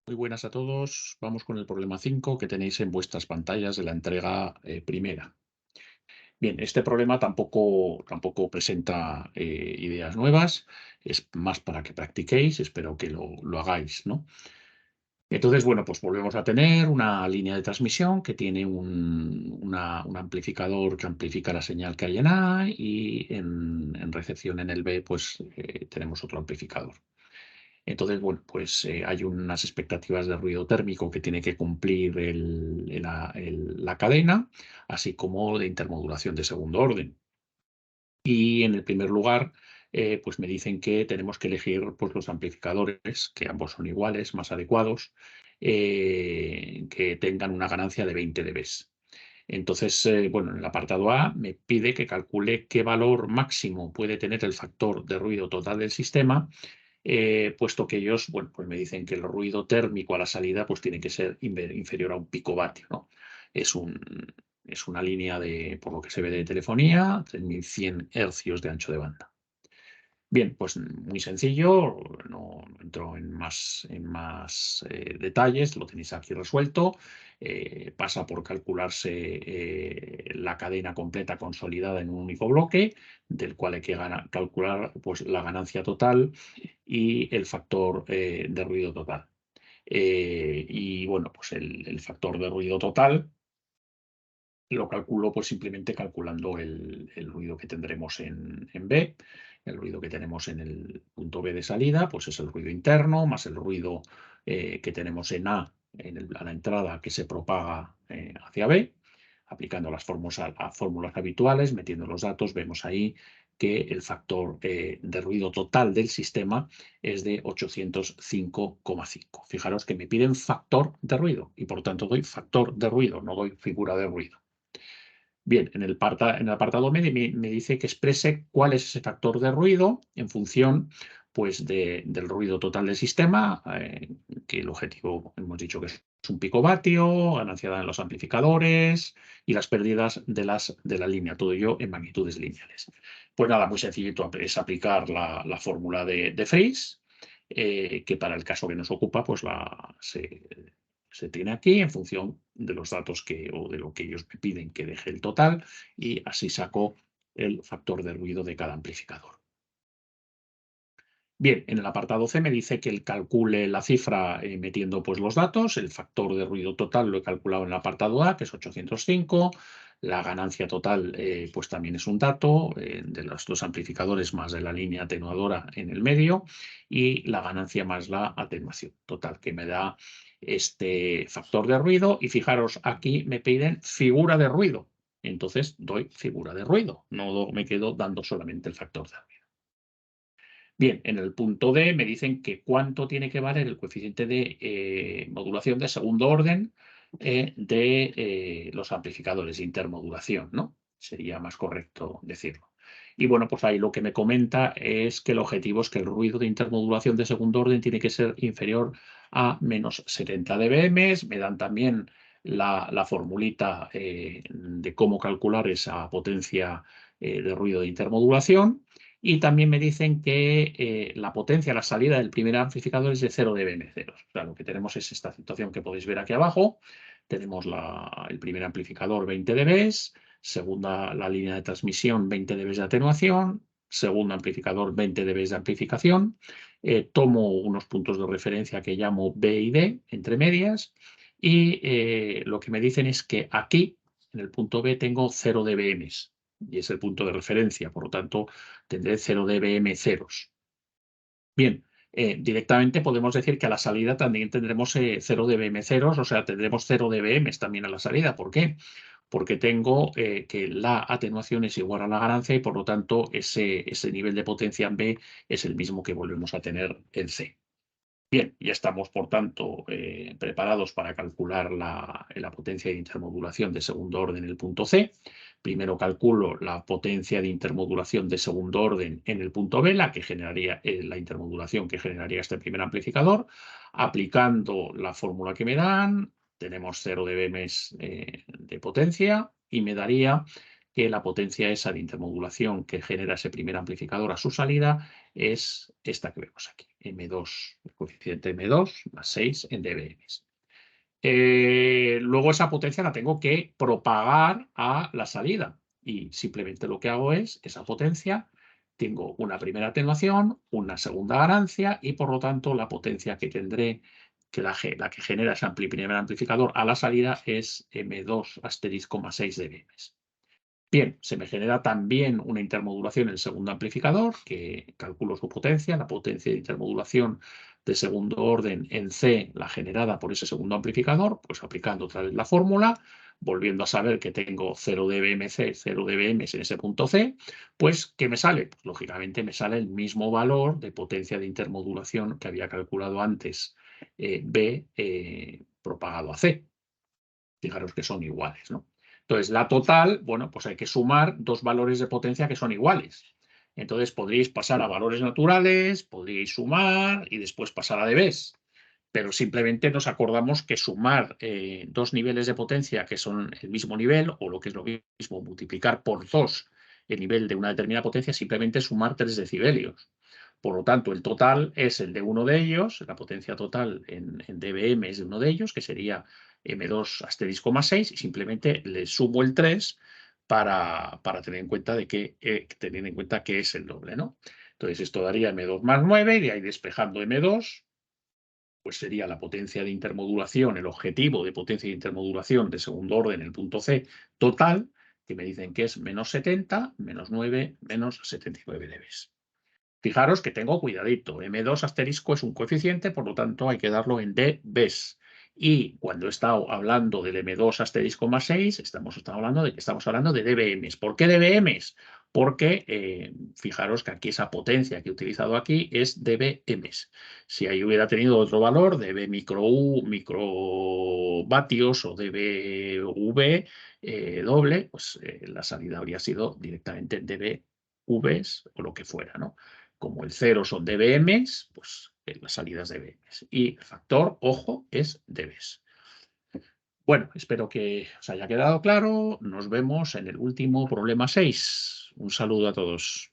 Muy buenas a todos. Vamos con el problema 5 que tenéis en vuestras pantallas de la entrega primera. Bien, este problema tampoco presenta ideas nuevas, es más para que practiquéis, espero que lo hagáis, ¿no? Entonces, bueno, pues volvemos a tener una línea de transmisión que tiene un amplificador que amplifica la señal que hay en A y en recepción en el B, pues tenemos otro amplificador. Entonces, bueno, pues hay unas expectativas de ruido térmico que tiene que cumplir la cadena, así como de intermodulación de segundo orden. Y en el primer lugar, pues me dicen que tenemos que elegir pues, los amplificadores, que ambos son iguales, más adecuados, que tengan una ganancia de 20 dB. Entonces, bueno, en el apartado A me pide que calcule qué valor máximo puede tener el factor de ruido total del sistema, puesto que ellos, bueno, pues me dicen que el ruido térmico a la salida pues tiene que ser inferior a un picovatio, ¿no? Es un, es una línea de, por lo que se ve de telefonía, 3100 hercios de ancho de banda. Bien, pues muy sencillo, no entro en más detalles, lo tenéis aquí resuelto. Pasa por calcularse la cadena completa consolidada en un único bloque, del cual hay que calcular pues, la ganancia total y el factor de ruido total. Y bueno, pues el factor de ruido total lo calculo pues simplemente calculando el ruido que tendremos en B. El ruido que tenemos en el punto B de salida, pues es el ruido interno, más el ruido que tenemos en A, a la entrada que se propaga hacia B. Aplicando las fórmulas habituales, metiendo los datos, vemos ahí que el factor de ruido total del sistema es de 805,5. Fijaros que me piden factor de ruido y por tanto doy factor de ruido, no doy figura de ruido. Bien, en el apartado me dice que exprese cuál es ese factor de ruido en función pues, del ruido total del sistema, que el objetivo hemos dicho que es un picovatio, ganancia en los amplificadores y las pérdidas de la línea, todo ello en magnitudes lineales. Pues nada, muy sencillito es aplicar la fórmula de Friis, que para el caso que nos ocupa, pues se tiene aquí en función de los datos o de lo que ellos me piden que deje el total y así saco el factor de ruido de cada amplificador. Bien, en el apartado C me dice que él calcule la cifra metiendo pues, los datos. El factor de ruido total lo he calculado en el apartado A, que es 805. La ganancia total pues también es un dato de los dos amplificadores más de la línea atenuadora en el medio y la ganancia más la atenuación total, que me da este factor de ruido. Y fijaros, aquí me piden figura de ruido. Entonces doy figura de ruido, no me quedo dando solamente el factor de ruido. Bien, en el punto D me dicen que cuánto tiene que valer el coeficiente de modulación de segundo orden de los amplificadores de intermodulación, ¿no? Sería más correcto decirlo. Y bueno, pues ahí lo que me comenta es que el objetivo es que el ruido de intermodulación de segundo orden tiene que ser inferior a menos 70 dBm. Me dan también la formulita de cómo calcular esa potencia de ruido de intermodulación. Y también me dicen que la potencia a la salida del primer amplificador es de 0 dBm0. O sea, lo que tenemos es esta situación que podéis ver aquí abajo. Tenemos el primer amplificador 20 dB, segunda la línea de transmisión 20 dB de atenuación, segundo amplificador 20 dB de amplificación. Tomo unos puntos de referencia que llamo B y D, entre medias, y lo que me dicen es que aquí, en el punto B, tengo 0 dBm y es el punto de referencia, por lo tanto tendré 0 dBm ceros. Bien, directamente podemos decir que a la salida también tendremos 0 dBm ceros, o sea, tendremos 0 dBm también a la salida. ¿Por qué? Porque tengo que la atenuación es igual a la ganancia y por lo tanto ese nivel de potencia en B es el mismo que volvemos a tener en C. Bien, ya estamos, por tanto, preparados para calcular la potencia de intermodulación de segundo orden en el punto C. Primero calculo la potencia de intermodulación de segundo orden en el punto B, la que generaría la intermodulación que generaría este primer amplificador. Aplicando la fórmula que me dan, tenemos 0 dBm de potencia y me daría que la potencia esa de intermodulación que genera ese primer amplificador a su salida es esta que vemos aquí, M2, el coeficiente M2 más 6 en dBm. Luego esa potencia la tengo que propagar a la salida y simplemente lo que hago es, esa potencia, tengo una primera atenuación, una segunda ganancia y por lo tanto la potencia que tendré, que la que genera ese primer amplificador a la salida es M2 asterisco más 6 dBm. Bien, se me genera también una intermodulación en el segundo amplificador, que calculo su potencia, la potencia de intermodulación de segundo orden en C, la generada por ese segundo amplificador, pues aplicando otra vez la fórmula, volviendo a saber que tengo 0 dBm C, 0 dBm en ese punto C, pues ¿qué me sale? Pues lógicamente me sale el mismo valor de potencia de intermodulación que había calculado antes B propagado a C. Fijaros que son iguales, ¿no? Entonces, la total, bueno, pues hay que sumar dos valores de potencia que son iguales. Entonces, podríais pasar a valores naturales, podríais sumar y después pasar a dBs. Pero simplemente nos acordamos que sumar dos niveles de potencia que son el mismo nivel, o lo que es lo mismo, multiplicar por 2 el nivel de una determinada potencia, simplemente sumar 3 decibelios. Por lo tanto, el total es el de uno de ellos, la potencia total en dBm es de uno de ellos, que sería M2 asterisco más 6, y simplemente le sumo el 3 para tener en cuenta que es el doble, ¿no? Entonces, esto daría M2 más 9, y de ahí despejando M2, pues sería la potencia de intermodulación, el objetivo de potencia de intermodulación de segundo orden, el punto C, total, que me dicen que es menos 70, menos 9, menos 79 dBs. Fijaros que tengo cuidadito, M2 asterisco es un coeficiente, por lo tanto hay que darlo en dBs. Y cuando he estado hablando del M2 asterisco más 6, estamos hablando de que estamos hablando de dBms. ¿Por qué dBms? Porque fijaros que aquí esa potencia que he utilizado aquí es dBms. Si ahí hubiera tenido otro valor, dB microvatios o dBv doble, pues la salida habría sido directamente dBvs o lo que fuera, ¿no? Como el 0 son dBms, pues las salidas dBms. Y el factor, ojo, es dBs. Bueno, espero que os haya quedado claro. Nos vemos en el último problema 6. Un saludo a todos.